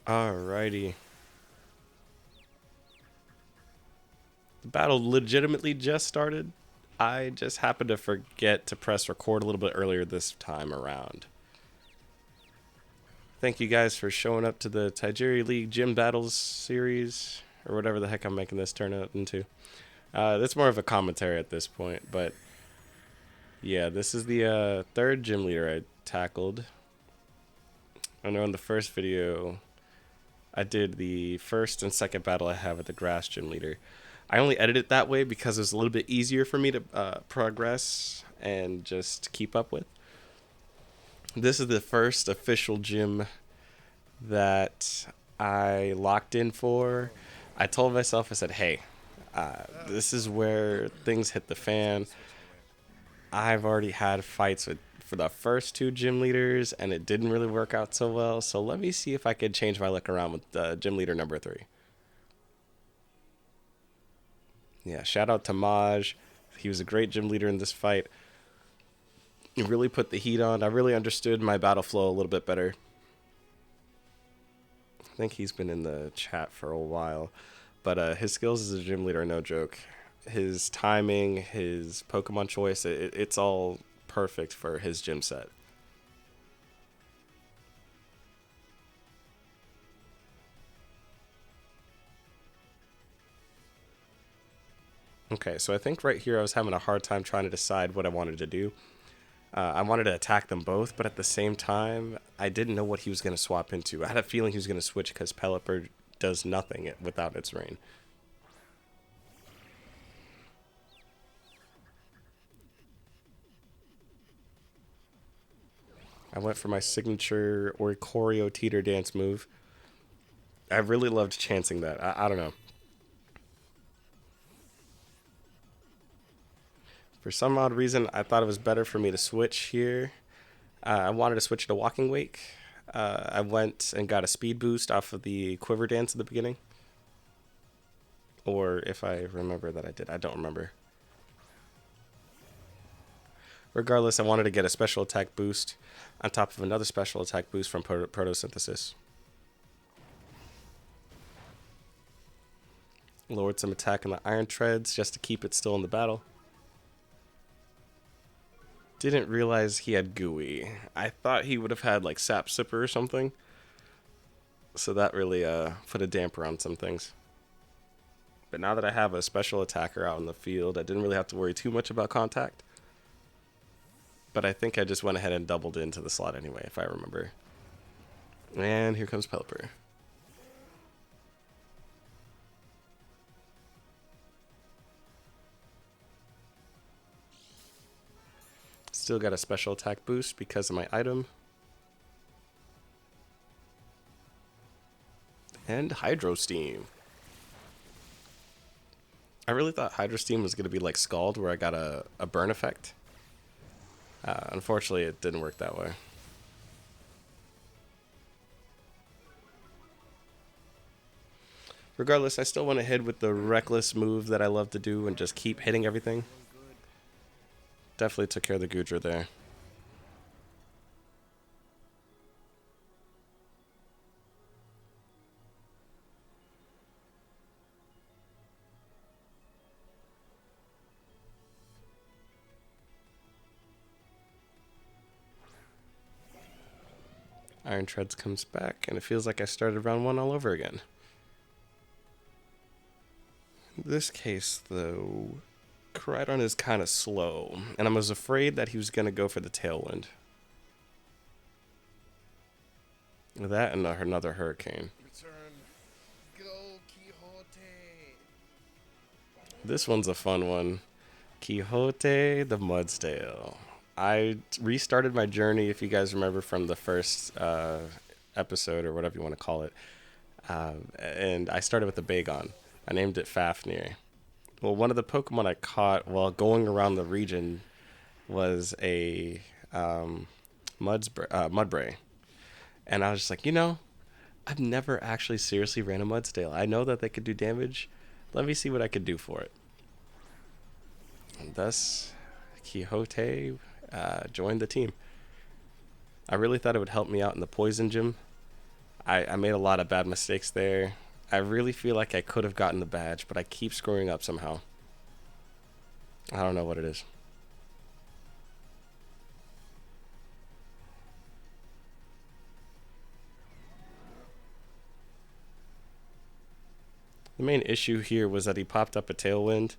Alrighty. The battle legitimately just started. I just happened to forget to press record a little bit earlier this time around. Thank you guys for showing up to the Tajiri League Gym Battles series, or whatever the heck I'm making this turn out into. That's more of a commentary at this point, but yeah, this is the third gym leader I tackled. I know in the first video, I did the first and second battle I have with the grass gym leader. I only edited it that way because it was a little bit easier for me to progress and just keep up with. This is the first official gym that I locked in for. I told myself, I said, hey, this is where things hit the fan. I've already had fights with for the first two gym leaders, and it didn't really work out so well. So let me see if I could change my luck around with gym leader number three. Yeah, shout out to Maj. He was a great gym leader in this fight. He really put the heat on. I really understood my battle flow a little bit better. I think he's been in the chat for a while. But his skills as a gym leader are no joke. His timing, his Pokemon choice, it's all perfect for his gym set. Okay, so I think right here I was having a hard time trying to decide what I wanted to do. I wanted to attack them both, but at the same time, I didn't know what he was going to swap into. I had a feeling he was going to switch because Pelipper does nothing without its rain. I went for my signature Oricorio Teeter Dance move. I really loved chancing that. I don't know. For some odd reason, I thought it was better for me to switch here. I wanted to switch to Walking Wake. I went and got a speed boost off of the Quiver Dance at the beginning. Or if I remember that I did, I don't remember. Regardless, I wanted to get a special attack boost on top of another special attack boost from Photosynthesis. Lowered some attack on the Iron Treads just to keep it still in the battle. Didn't realize he had Gooey. I thought he would have had like Sap Sipper or something. So that really put a damper on some things. But now that I have a special attacker out in the field, I didn't really have to worry too much about contact. But I think I just went ahead and doubled into the slot anyway, if I remember. And here comes Pelipper. Still got a special attack boost because of my item. And Hydro Steam. I really thought Hydro Steam was going to be like Scald, where I got a burn effect. Unfortunately, it didn't work that way. Regardless, I still went ahead with the reckless move that I love to do and just keep hitting everything. Definitely took care of the Goodra there. Iron Treads comes back, and it feels like I started round one all over again. In this case, though, Koraidon is kind of slow, and I was afraid that he was going to go for the Tailwind. That and another Hurricane. This one's a fun one. Quixote the Mudsdale. I restarted my journey, if you guys remember from the first episode or whatever you want to call it. And I started with the Bagon. I named it Fafnir. Well, one of the Pokemon I caught while going around the region was a Mudbray. And I was just like, I've never actually seriously ran a Mudsdale. I know that they could do damage. Let me see what I could do for it. And thus, Quixote joined the team. I really thought it would help me out in the Poison Gym. I made a lot of bad mistakes there. I really feel like I could have gotten the badge, but I keep screwing up somehow. I don't know what it is. The main issue here was that he popped up a tailwind.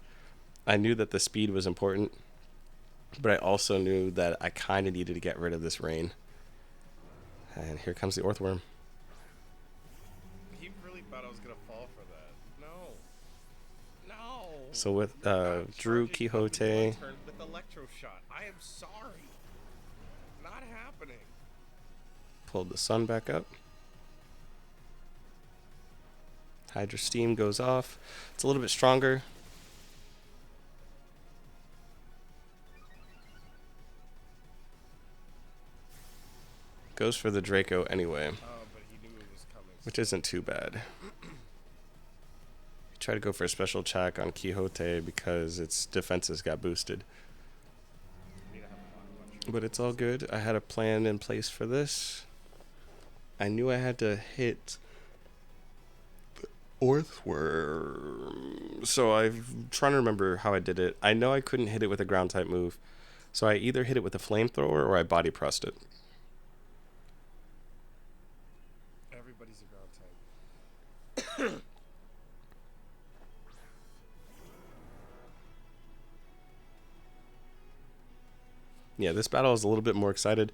I knew that the speed was important, but I also knew that I kind of needed to get rid of this rain. And here comes the Orthworm. He really thought I was gonna fall for that. No, no. So with Not Drew charging up until I Quixote, turned with electroshock. I am sorry. Not happening. pulled the sun back up. Hydra Steam goes off. It's a little bit stronger. Goes for the Draco anyway, Oh, but he knew it was coming. which isn't too bad. He tried to go for a special check on Quixote because its defenses got boosted. But it's all good. I had a plan in place for this. I knew I had to hit Orthworm. So I'm trying to remember how I did it. I know I couldn't hit it with a ground type move. So I either hit it with a flamethrower or I body pressed it. Everybody's a ground type. Yeah, this battle was a little bit more excited.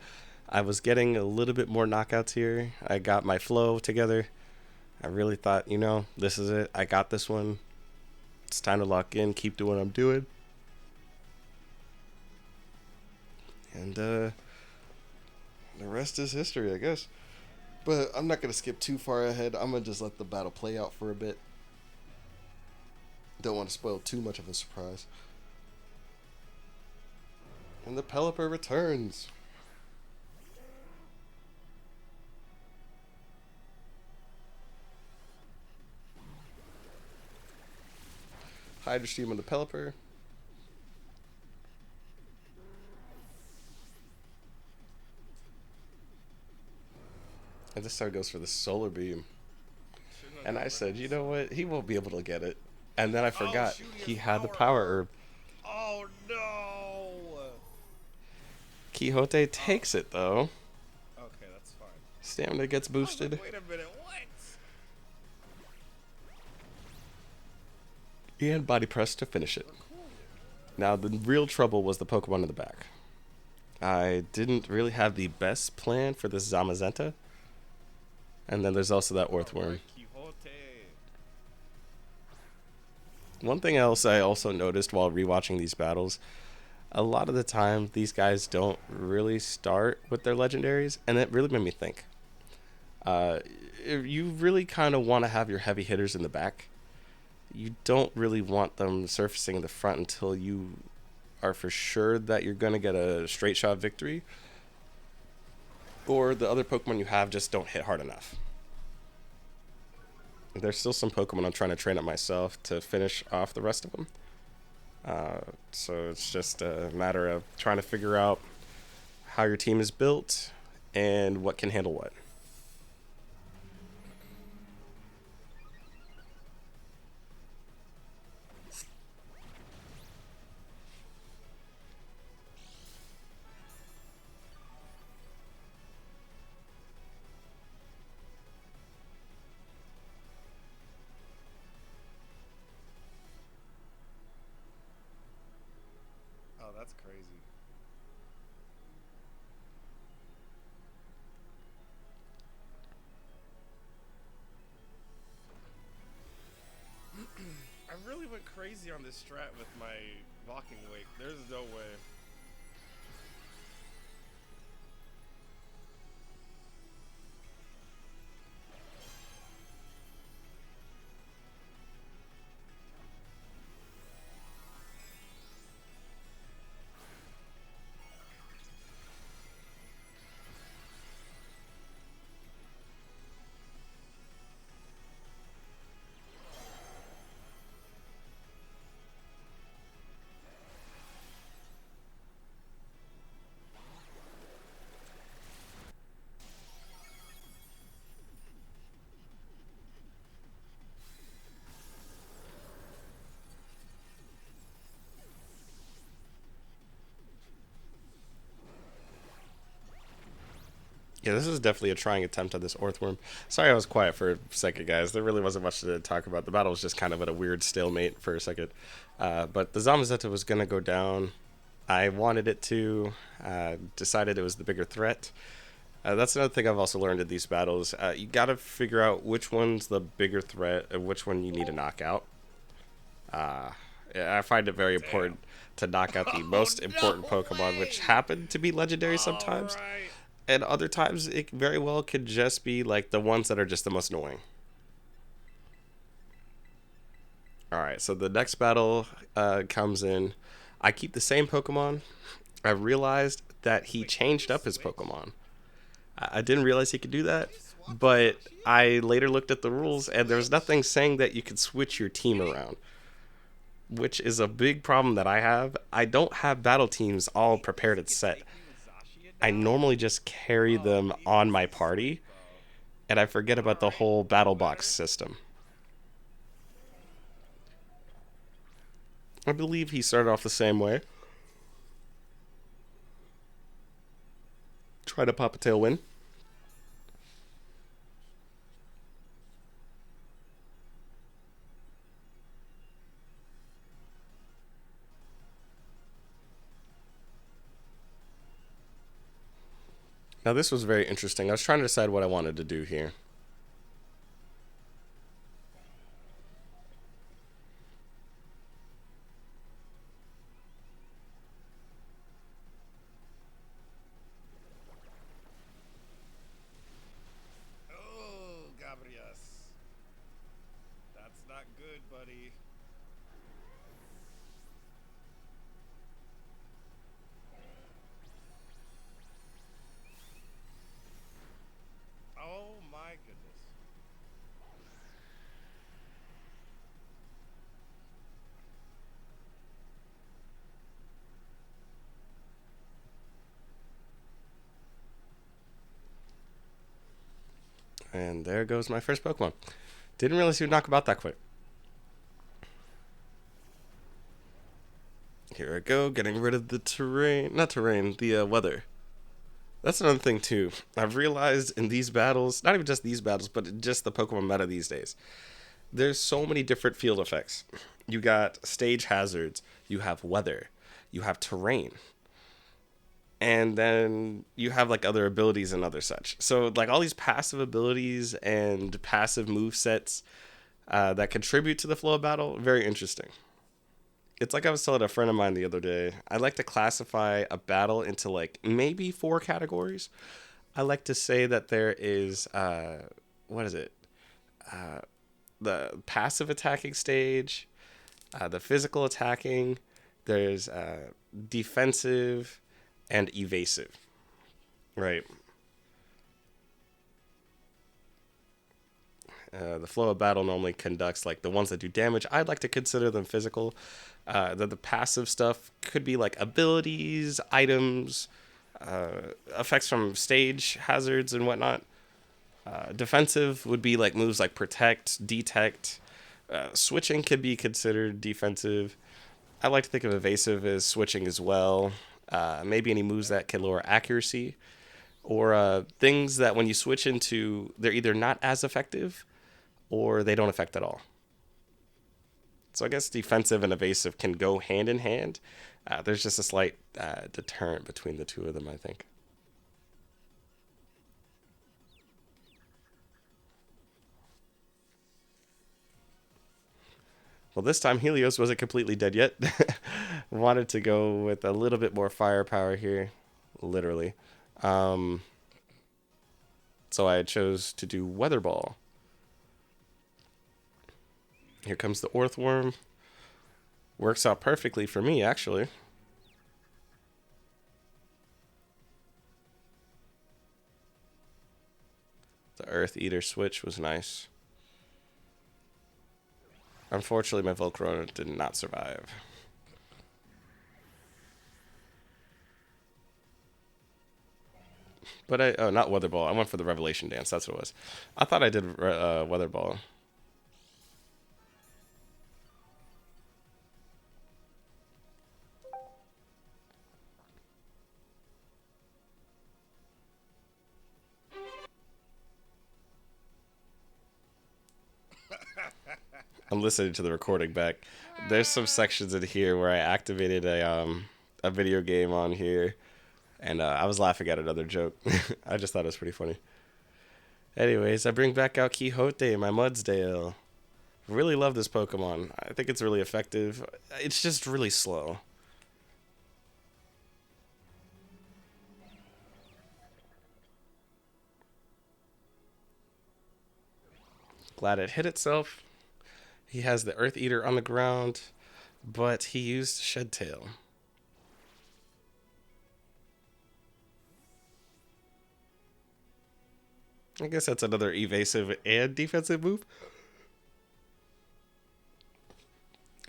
I was getting a little bit more knockouts here. I got my flow together. I really thought, this is it. I got this one. It's time to lock in, keep doing what I'm doing. And the rest is history, I guess. But I'm not going to skip too far ahead. I'm going to just let the battle play out for a bit. Don't want to spoil too much of a surprise. And the Pelipper returns. Hydra Steam on the Pelipper. And this time goes for the Solar Beam. And I said, you know what? He won't be able to get it. And then I forgot he had the Power Herb. Oh no! Quixote takes it though. Okay, that's fine. Stamina gets boosted. Like, wait a minute, what? And body press to finish it. Now the real trouble was the Pokemon in the back. I didn't really have the best plan for this Zamazenta. And then there's also that Orthworm. One thing else I also noticed while rewatching these battles, a lot of the time these guys don't really start with their legendaries, and it really made me think. If you really kind of want to have your heavy hitters in the back, you don't really want them surfacing in the front until you are for sure that you're going to get a straight shot victory, or the other Pokemon you have just don't hit hard enough. There's still some Pokemon I'm trying to train up myself to finish off the rest of them. So it's just a matter of trying to figure out how your team is built and what can handle what. Oh, that's crazy. I really went crazy on this strat with my walking wake. There's no way. Yeah, this is definitely a trying attempt at this Orthworm. Sorry I was quiet for a second, guys. There really wasn't much to talk about. The battle was just kind of at a weird stalemate for a second. But the Zamazenta was going to go down. I wanted it to. Decided it was the bigger threat. That's another thing I've also learned in these battles. You got to figure out which one's the bigger threat and which one you need to knock out. Yeah, I find it very Damn. important to knock out the Oh, most important no Pokemon, which way! happen to be legendary sometimes. Alright. And other times, it very well could just be like the ones that are just the most annoying. Alright, so the next battle comes in. I keep the same Pokemon. I realized that he Wait, can you changed up his switch? Pokemon. I didn't realize he could do Can that, you swap the but Mushi? I later looked at the rules and there was Switch? nothing saying that you could switch your team Wait, around, which is a big problem that I have. I don't have battle teams all wait, prepared does and he set. take Musashi I down? normally just carry Oh, them he on has my a party, Slowpoke. and I forget about the Alright, whole that's battle box better. system. I believe he started off the same way. Try to pop a tailwind. Now this was very interesting. I was trying to decide what I wanted to do here. Oh, Gabrias. That's not good, buddy. Oh my goodness. And there goes my first Pokemon. Didn't realize he would knock him out that quick. Here I go, getting rid of the terrain. Not terrain, the weather. That's another thing, too. I've realized in these battles, not even just these battles, but just the Pokemon meta these days, there's so many different field effects. You got stage hazards, you have weather, you have terrain, and then you have like other abilities and other such. So like all these passive abilities and passive move sets that contribute to the flow of battle, very interesting. It's like I was telling a friend of mine the other day. I like to classify a battle into like maybe four categories. I like to say that there is what is it? The passive attacking stage, the physical attacking. There's defensive and evasive. Right. The flow of battle normally conducts like the ones that do damage. I'd like to consider them physical. The passive stuff could be like abilities, items, effects from stage hazards and whatnot. Defensive would be like moves like protect, detect. Switching could be considered defensive. I like to think of evasive as switching as well. Maybe any moves that can lower accuracy or things that when you switch into, they're either not as effective or they don't affect at all. So I guess defensive and evasive can go hand in hand. There's just a slight deterrent between the two of them, I think. Well, this time Helios wasn't completely dead yet. Wanted to go with a little bit more firepower here, literally. Um, so I chose to do Weather Ball. Here comes the Orthworm. Works out perfectly for me, actually. The Earth Eater switch was nice. Unfortunately, my Volcarona did not survive. But oh, not Weather Ball. I went for the Revelation Dance. That's what it was. I thought I did Weather Ball. I'm listening to the recording back. There's some sections in here where I activated a video game on here, and I was laughing at another joke. I just thought it was pretty funny. Anyways, I bring back out Quixote, my Mudsdale. Really love this Pokemon. I think it's really effective. It's just really slow. Glad it hit itself. He has the Earth Eater on the ground, but he used Shed Tail. I guess that's another evasive and defensive move.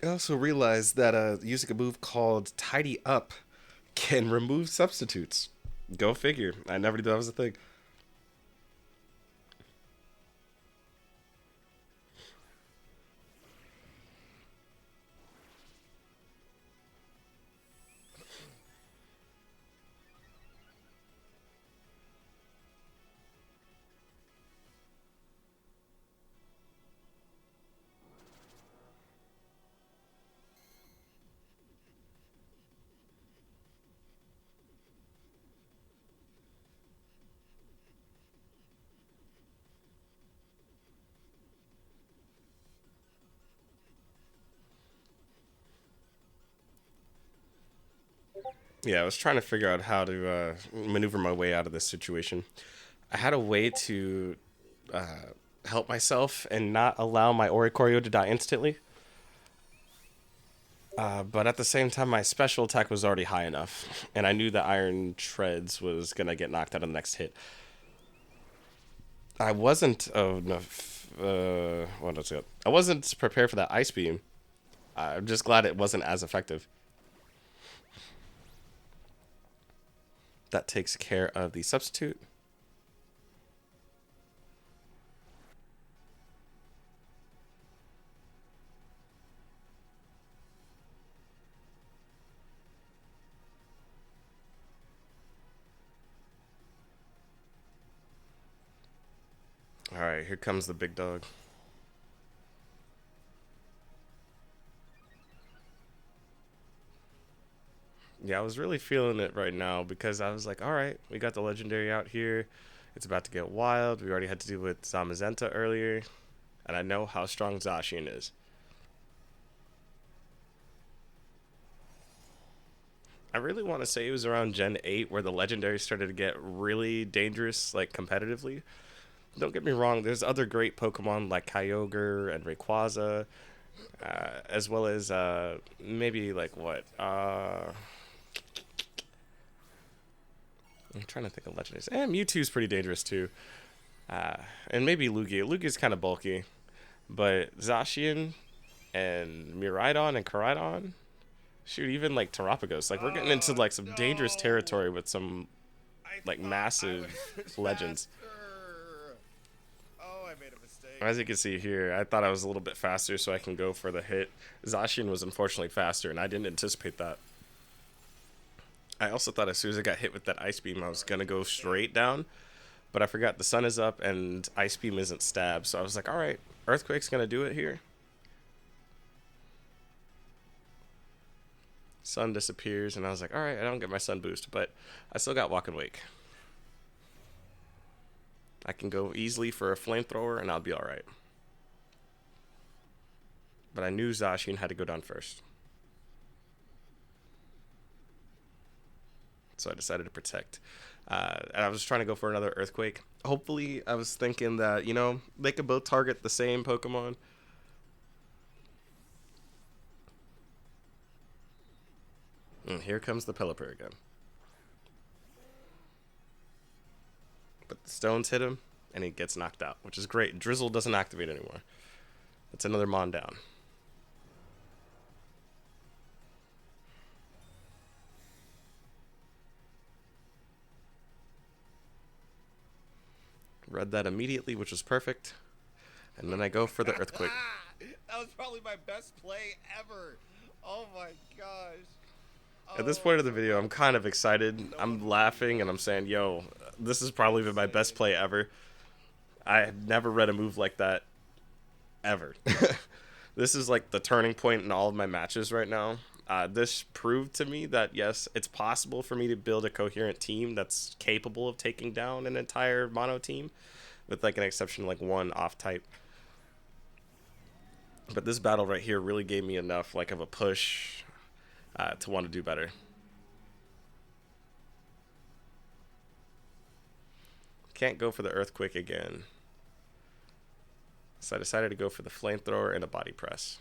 I also realized that using a move called Tidy Up can remove substitutes. Go figure. I never knew that was a thing. Yeah, I was trying to figure out how to maneuver my way out of this situation. I had a way to uh, help myself and not allow my Oricorio to die instantly. But at the same time, my special attack was already high enough, and I knew that Iron Treads was gonna get knocked out on the next hit. I wasn't. Oh no. What was it? I wasn't prepared for that Ice Beam. I'm just glad it wasn't as effective. That takes care of the substitute. All right, here comes the big dog. Yeah, I was really feeling it right now because I was like, all right, we got the legendary out here. It's about to get wild. We already had to deal with Zamazenta earlier, and I know how strong Zacian is. I really want to say it was around Gen 8 where the legendary started to get really dangerous, like competitively. Don't get me wrong, there's other great Pokemon like Kyogre and Rayquaza, as well as maybe like what? I'm trying to think of legendaries. And Mewtwo's pretty dangerous too. And maybe Lugia. Lugia's kind of bulky. But Zacian and Miraidon and Koraidon, shoot, even like Terapagos. Like we're getting into like some dangerous No! territory with some I like thought I massive was legends. faster. Oh, I made a mistake. As you can see here, I thought I was a little bit faster so I can go for the hit. Zacian was unfortunately faster, and I didn't anticipate that. I also thought as soon as I got hit with that Ice Beam, I was going to go straight down, but I forgot the sun is up and Ice Beam isn't stab, so I was like, alright, Earthquake's going to do it here. Sun disappears, and I was like, alright, I don't get my sun boost, but I still got Walk and Wake. I can go easily for a flamethrower, and I'll be alright. But I knew Zacian had to go down first. So I decided to protect. And I was trying to go for another Earthquake. Hopefully, I was thinking that, you know, they could both target the same Pokemon. And here comes the Pelipper again. But the stones hit him, and he gets knocked out, which is great. Drizzle doesn't activate anymore. That's another Mon down. Read that immediately, which was perfect. And then I go for the Earthquake. That was probably my best play ever. Oh my gosh. At this Oh, point of the so video, I'm good. kind of excited. No one I'm would have laughing, and I'm saying, yo, this has probably been my best insane. play ever. I have never read a move like that, ever. This is like the turning point in all of my matches right now. This proved to me that yes, it's possible for me to build a coherent team that's capable of taking down an entire mono team, with like an exception like one off type. But this battle right here really gave me enough like of a push to want to do better. Can't go for the earthquake again. So I decided to go for the flamethrower and a body press.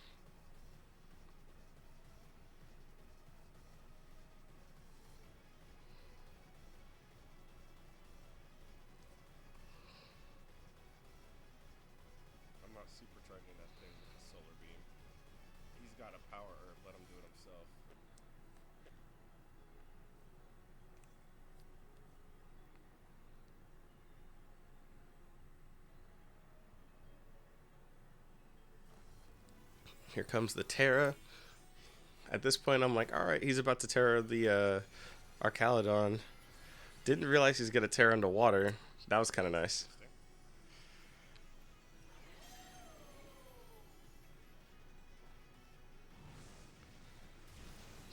I'm not supercharging that thing with the solar beam. He's got a power herb. Let him do it himself. Here comes the Terra. At this point, I'm like, all right, he's about to Terra the Archaludon. Didn't realize he's gonna Terra underwater. That was kind of nice.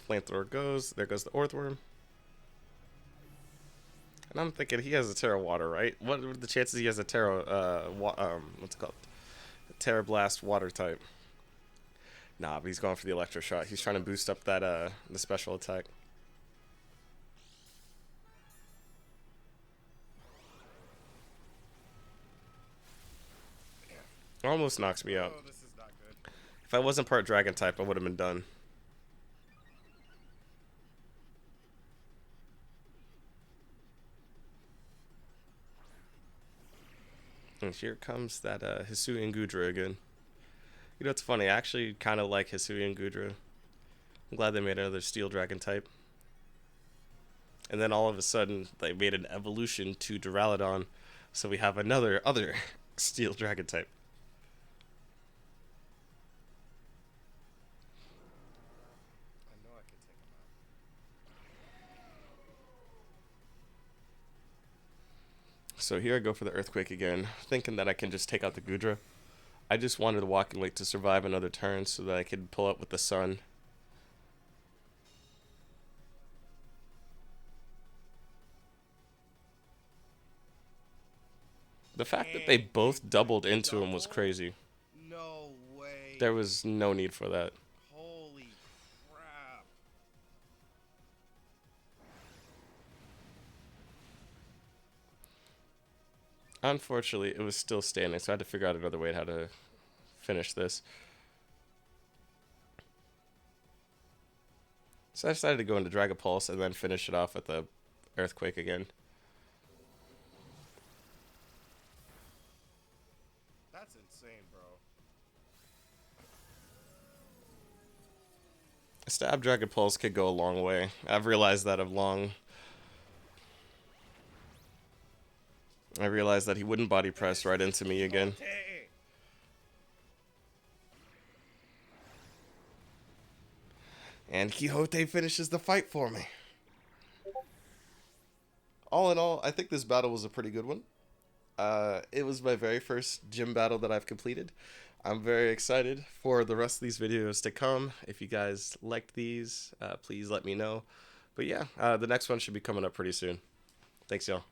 Flamethrower goes. There goes the Orthworm. And I'm thinking he has a Terra Water, right? What are the chances he has a Terra, what's it called? A Terra Blast Water type. Nah, but he's going for the Electro Shot. He's trying to boost up that, the special attack. Almost knocks me out. Oh, this is not good. If I wasn't part Dragon type, I would have been done. And here comes that Hisuian Gudra again. You know, it's funny. I actually kind of like Hisuian Gudra. I'm glad they made another Steel Dragon type. And then all of a sudden, they made an evolution to Duraludon, so we have another other Steel Dragon type. I know I can take him out. So here I go for the Earthquake again, thinking that I can just take out the Gudra. I just wanted the Walking Lake to survive another turn so that I could pull up with the Sun. The fact that they both doubled into him was crazy. No way. There was no need for that. Holy crap. Unfortunately, it was still standing, so I had to figure out another way how to finish this. So I decided to go into Dragapulse and then finish it off with the Earthquake again. That's insane, bro. Stab Dragapulse could go a long way. I've realized that I realized that he wouldn't body press right into me again. Hey. And Quixote finishes the fight for me. All in all, I think this battle was a pretty good one. It was my very first gym battle that I've completed. I'm very excited for the rest of these videos to come. If you guys liked these, please let me know. But yeah, the next one should be coming up pretty soon. Thanks, y'all.